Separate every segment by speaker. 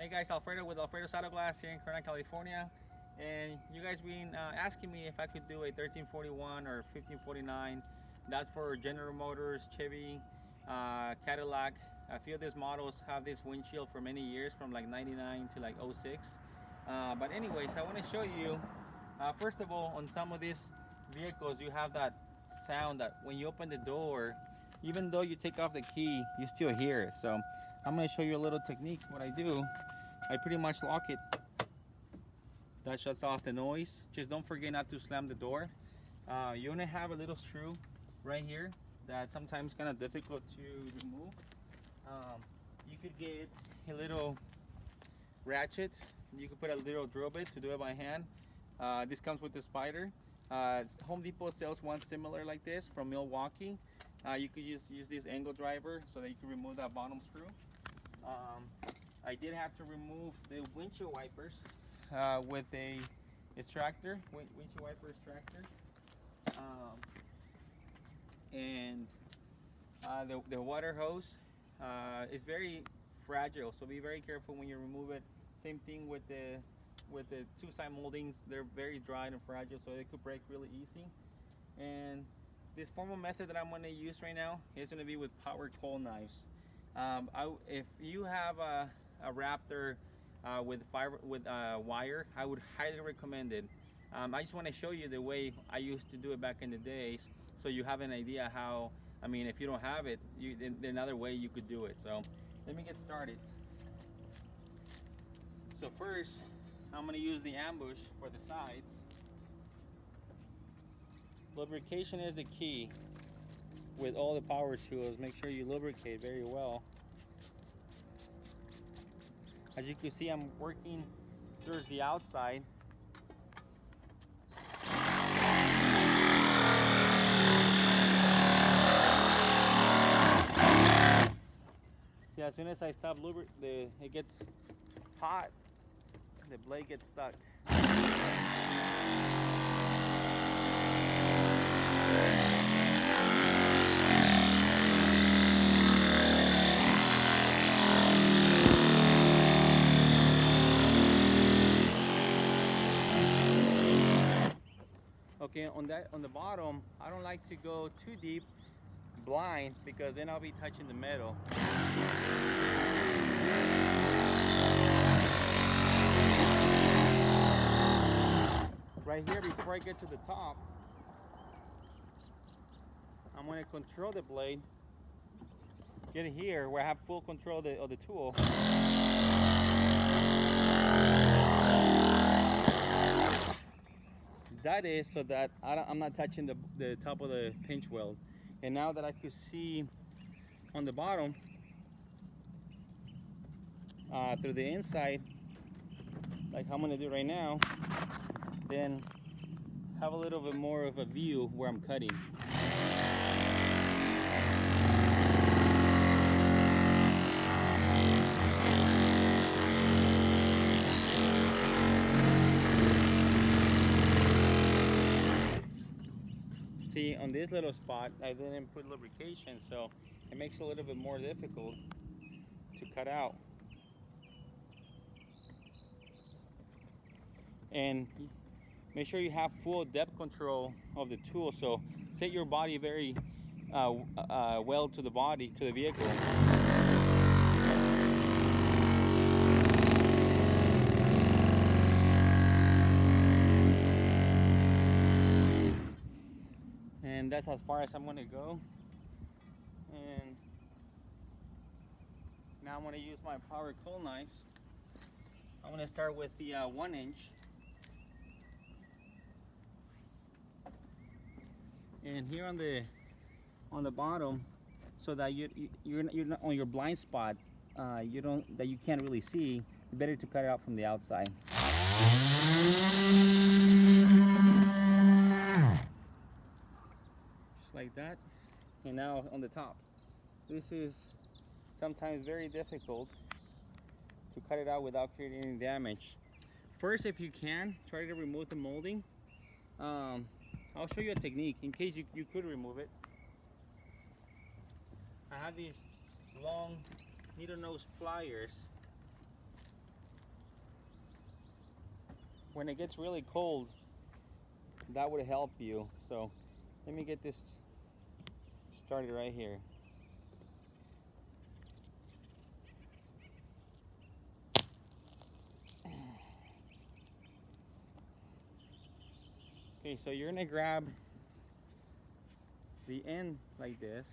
Speaker 1: Hey guys, Alfredo with Alfredo Saddle Glass here in Corona, California. And you guys been asking me if I could do a 1341 or 1549. That's for General Motors, Chevy, Cadillac. A few of these models have this windshield for many years, from like 99 to like 06. But anyways, I want to show you, first of all, on some of these vehicles, you have that sound that when you open the door, even though you take off the key, you still hear it. So I'm going to show you a little technique. What I do, I pretty much lock it. That shuts off the noise. Just don't forget not to slam the door. You only have a little screw right here that sometimes kind of difficult to remove. You could get a little ratchet. You could put a little drill bit to do it by hand. This comes with the spider. Home Depot sells one similar like this from Milwaukee. You could use this angle driver so that you can remove that bottom screw. I did have to remove the windshield wipers with a extractor, windshield wiper extractor, and the water hose is very fragile, so be very careful when you remove it. Same thing with the two-side moldings. They're very dry and fragile, so they could break really easy. And this formal method that I'm going to use right now is going to be with power coal knives. If you have a Raptor with wire, I would highly recommend it. I just want to show you the way I used to do it back in the days, so you have an idea how, I mean, if you don't have it, there's another way you could do it. So let me get started. So first, I'm going to use the ambush for the sides. Lubrication is the key with all the power tools. Make sure you lubricate very well. As you can see, I'm working towards the outside. See, as soon as I stop lubricating, it gets hot, the blade gets stuck. Okay, on the bottom, I don't like to go too deep blind, because then I'll be touching the metal. Right here, before I get to the top, I'm going to control the blade. Get it here where I have full control of the tool. That is so that I'm not touching the top of the pinch weld. And now that I can see on the bottom, through the inside, like I'm going to do right now, then have a little bit more of a view where I'm cutting. See, on this little spot, I didn't put lubrication, so it makes it a little bit more difficult to cut out. And make sure you have full depth control of the tool, so set your body very well to the body, to the vehicle. And that's as far as I'm going to go. And now I'm going to use my power coal knives. I'm going to start with the 1 inch. And here on the bottom, so that you're not on your blind spot, that you can't really see, better to cut it out from the outside. Just like that. And now on the top. This is sometimes very difficult to cut it out without creating any damage. First, if you can, try to remove the molding. I'll show you a technique in case you could remove it. I have these long needle nose pliers when it gets really cold, that would help you. So let me get this started right here. Okay, so you're gonna grab the end like this,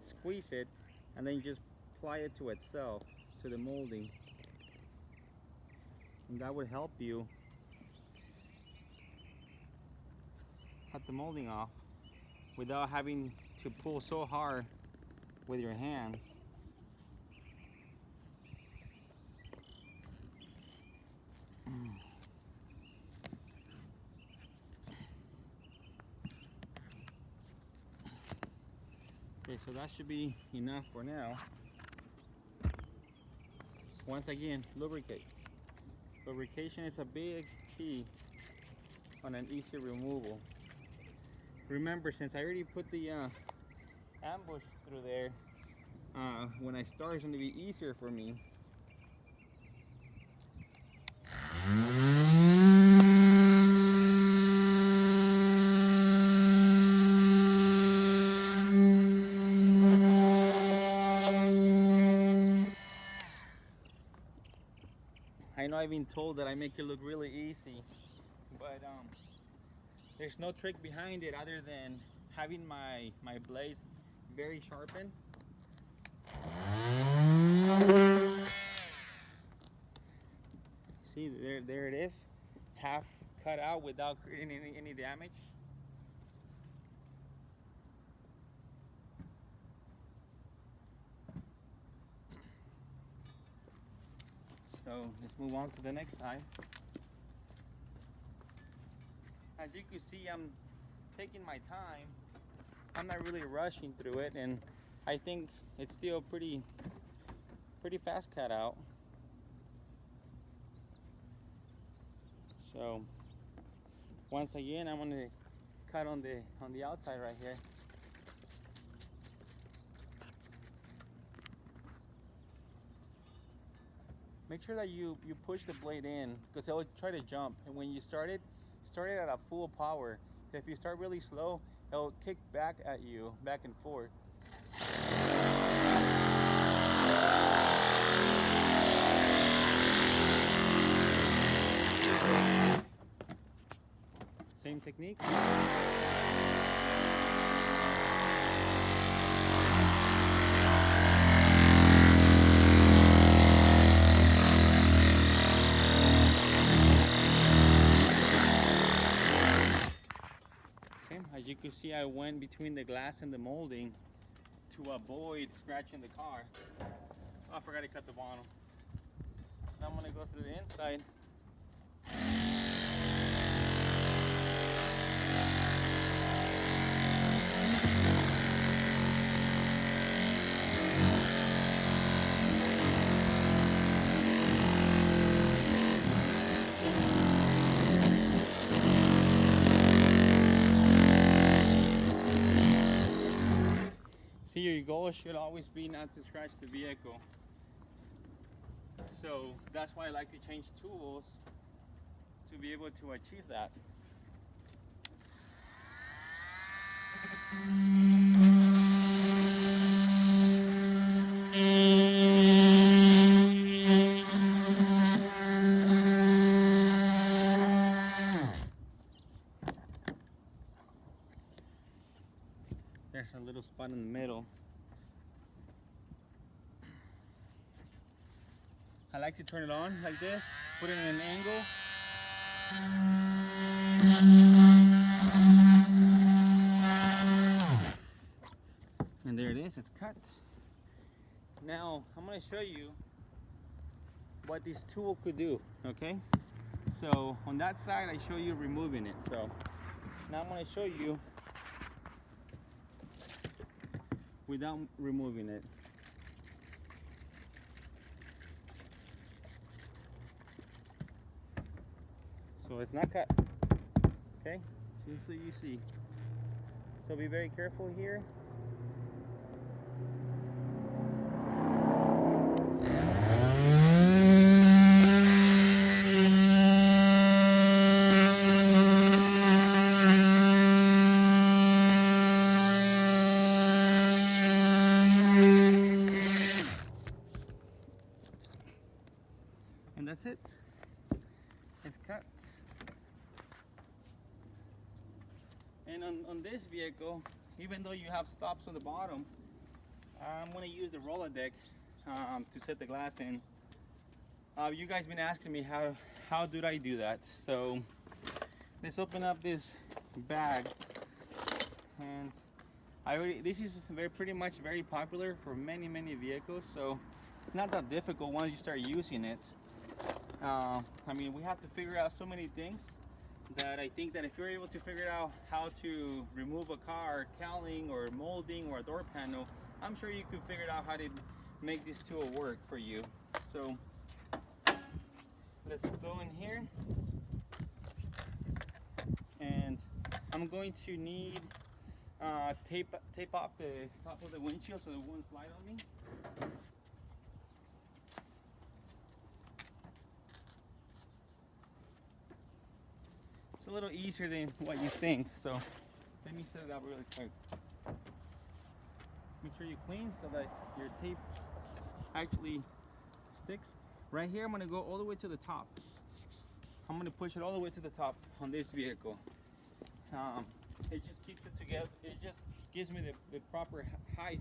Speaker 1: squeeze it, and then just apply it to itself, to the molding. And that would help you cut the molding off without having to pull so hard with your hands. Okay, so that should be enough for now. Once again, lubricate. Lubrication is a big key on an easy removal. Remember, since I already put the ambush through there, when I start it's going to be easier for me. I know I've been told that I make it look really easy, but there's no trick behind it other than having my blades very sharpened. See, there it is, half cut out without creating any damage. So let's move on to the next side. As you can see, I'm taking my time. I'm not really rushing through it, and I think it's still pretty fast cut out. So once again, I'm going to cut on the outside right here. Make sure that you push the blade in, because it will try to jump, and when you start it at a full power. If you start really slow, it'll kick back at you, back and forth. Same technique. As you can see, I went between the glass and the molding to avoid scratching the car. Oh, I forgot to cut the bottom. Now I'm going to go through the inside. See, your goal should always be not to scratch the vehicle. So that's why I like to change tools to be able to achieve that. There's a little spot in the middle. I like to turn it on like this, put it in an angle. And there it is, it's cut. Now, I'm going to show you what this tool could do, okay? So, on that side, I show you removing it. So, now I'm going to show you without removing it. So it's not cut, okay? Just so you see. So be very careful here. And that's it. It's cut. And on this vehicle, even though you have stops on the bottom, I'm going to use the roller deck to set the glass in. You guys been asking me how do I do that? So let's open up this bag, and this is pretty much very popular for many vehicles, so it's not that difficult once you start using it. I mean, we have to figure out so many things that I think that if you're able to figure out how to remove a car cowling or molding or a door panel, I'm sure you could figure out how to make this tool work for you. So let's go in here, and I'm going to need tape off the top of the windshield so it won't slide on me. It's a little easier than what you think, so let me set it up really quick. Make sure you clean so that your tape actually sticks. Right here, I'm going to go all the way to the top. I'm going to push it all the way to the top on this vehicle. It just keeps it together. It just gives me the proper height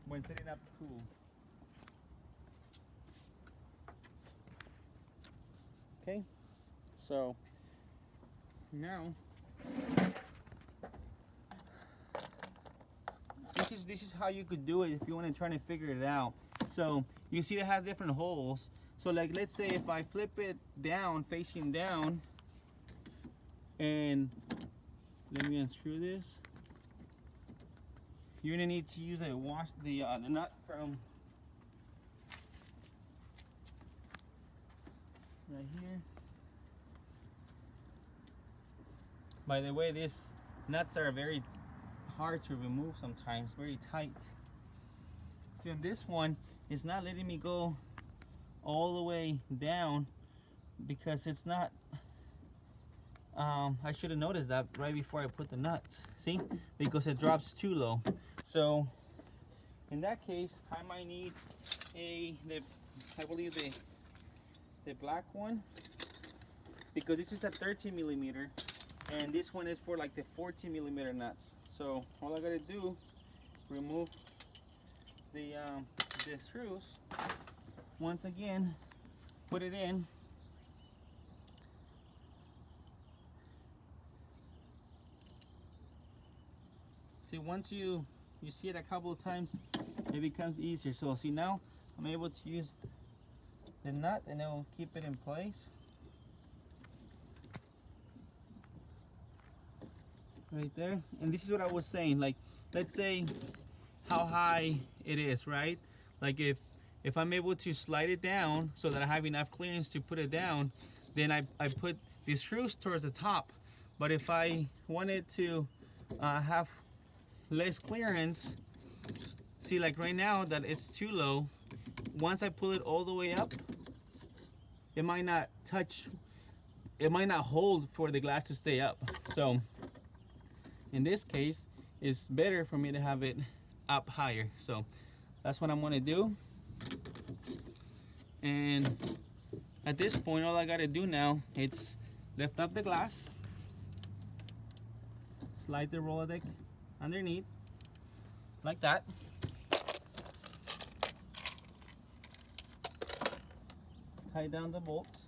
Speaker 1: when setting up the tool. Okay, so now this is how you could do it if you want to try to figure it out. So you see it has different holes. So like, let's say if I flip it down, facing down, and let me unscrew this. You're gonna need to use the nut from right here. By the way, these nuts are very hard to remove sometimes, very tight. See, on this one, it's not letting me go all the way down because it's not. I should have noticed that right before I put the nuts. See, because it drops too low. So in that case, I might need I believe the black one, because this is a 13 millimeter, and this one is for like the 14 millimeter nuts. So all I gotta do, remove the screws. Once again, put it in. See, once you see it a couple of times, it becomes easier. So see, now I'm able to use the nut and it will keep it in place. Right there. And this is what I was saying, like, let's say how high it is, right? Like if I'm able to slide it down so that I have enough clearance to put it down, then I put the screws towards the top. But if I wanted to have less clearance, see, like right now that it's too low, once I pull it all the way up, it might not hold for the glass to stay up. So in this case, it's better for me to have it up higher. So that's what I'm gonna do. And at this point, all I gotta do now is lift up the glass, slide the roller deck underneath like that, tie down the bolts,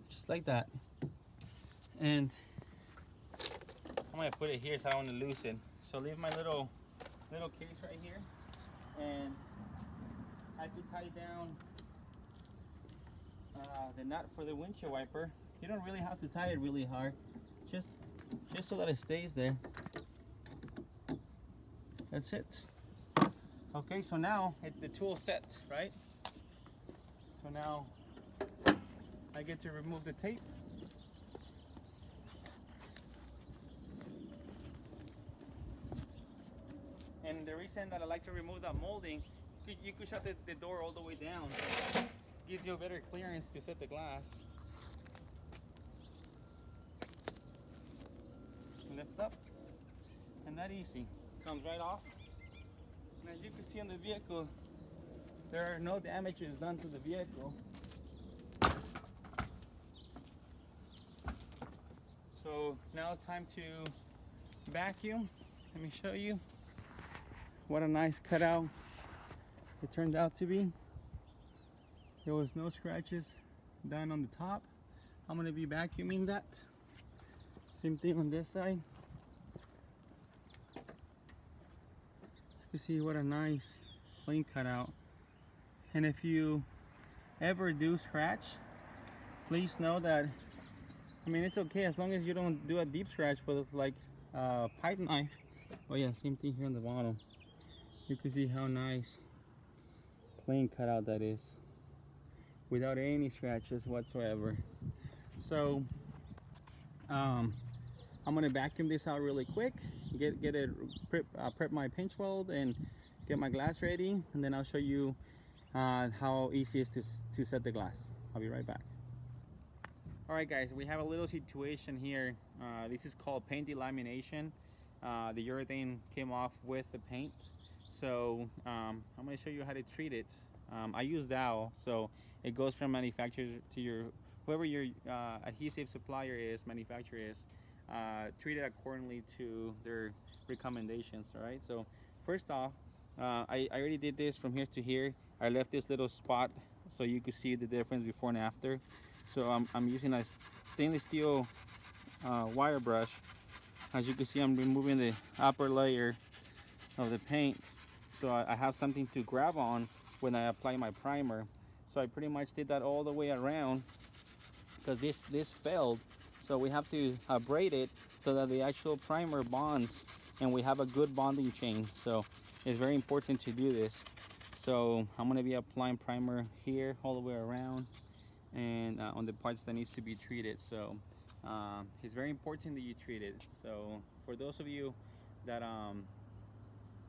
Speaker 1: just like that. And I'm gonna put it here so I don't want to loosen. So leave my little case right here, and I could tie down the nut for the windshield wiper. You don't really have to tie it really hard, just so that it stays there. That's it. Okay, so now the tool's set, right? So now I get to remove the tape. And the reason that I like to remove that molding you could shut the door all the way down. Gives you a better clearance to set the glass. Lift up, and that easy. Comes right off. And as you can see on the vehicle, there are no damages done to the vehicle. So now it's time to vacuum. Let me show you what a nice cutout it turned out to be. There was no scratches done on the top. I'm going to be vacuuming that. Same thing on this side. You see what a nice clean cutout. And if you ever do scratch, please know that, I mean, it's okay as long as you don't do a deep scratch with like a pipe knife. Oh yeah, same thing here on the bottom. You can see how nice clean cutout that is without any scratches whatsoever. So I'm gonna vacuum this out really quick, get it prep my pinch weld and get my glass ready, and then I'll show you how easy it is to set the glass. I'll be right back. All right guys, we have a little situation here. This is called paint delamination. The urethane came off with the paint, so I'm going to show you how to treat it. I use Dow, so it goes from manufacturer to your whoever your adhesive supplier is, manufacturer is, treat it accordingly to their recommendations. All right, so first off, I already did this from here to here. I left this little spot so you could see the difference before and after. So I'm using a stainless steel wire brush. As you can see, I'm removing the upper layer of the paint, so I have something to grab on when I apply my primer. So I pretty much did that all the way around because this failed. So we have to braid it so that the actual primer bonds and we have a good bonding chain. So it's very important to do this. So I'm going to be applying primer here all the way around and on the parts that needs to be treated. So it's very important that you treat it. So for those of you that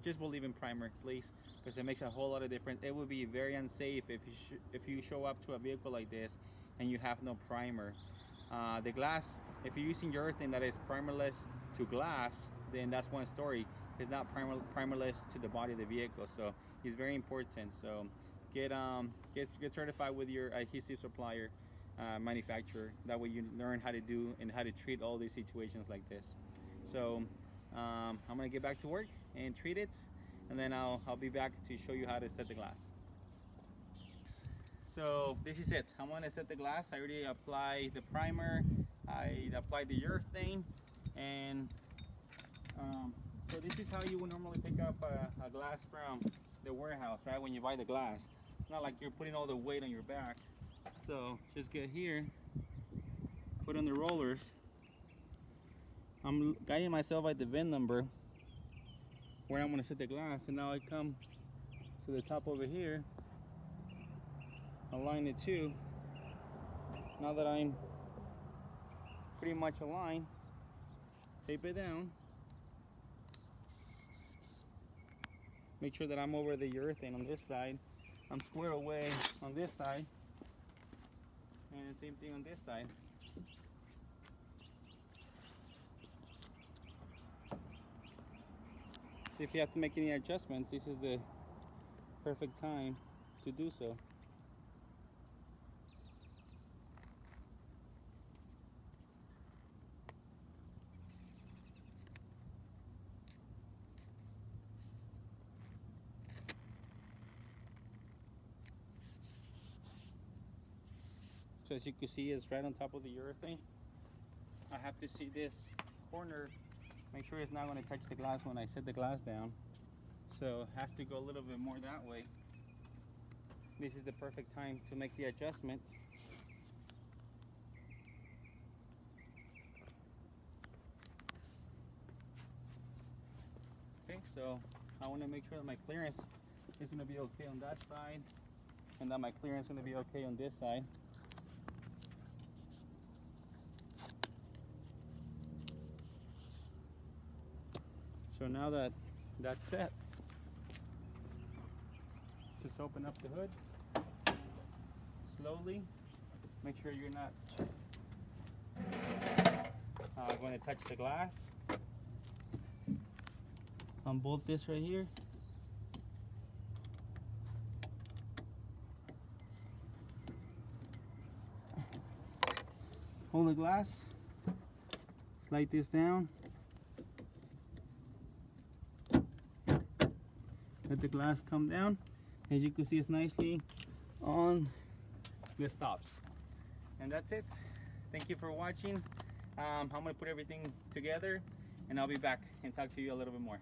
Speaker 1: just believe in primer, please, because it makes a whole lot of difference. It would be very unsafe if you show up to a vehicle like this and you have no primer. The glass, if you're using urethane that is primerless to glass, then that's one story. It's not primerless to the body of the vehicle, so it's very important. So get certified with your adhesive supplier, manufacturer. That way you learn how to do and how to treat all these situations like this. So I'm gonna get back to work and treat it, and then I'll be back to show you how to set the glass. So this is it. I'm gonna set the glass. I already applied the primer, I applied the urethane, and so this is how you would normally pick up a glass from the warehouse, right? When you buy the glass, it's not like you're putting all the weight on your back. So just get here, put on the rollers. I'm guiding myself by the VIN number where I'm going to set the glass, and now I come to the top over here, align it too. Now that I'm pretty much aligned, tape it down. Make sure that I'm over the urethane on this side. I'm square away on this side, and same thing on this side. So if you have to make any adjustments, this is the perfect time to do so. So as you can see, it's right on top of the urethane. I have to see this corner, make sure it's not going to touch the glass when I set the glass down. So it has to go a little bit more that way. This is the perfect time to make the adjustment. Okay, so I want to make sure that my clearance is going to be okay on that side, and that my clearance is going to be okay on this side. So now that that's set, Just open up the hood slowly. Make sure you're not going to touch the glass. Unbolt this right here. Hold the glass. Slide this down. Let the glass come down. As you can see, it's nicely on the stops. And that's it. Thank you for watching. I'm going to put everything together and I'll be back and talk to you a little bit more.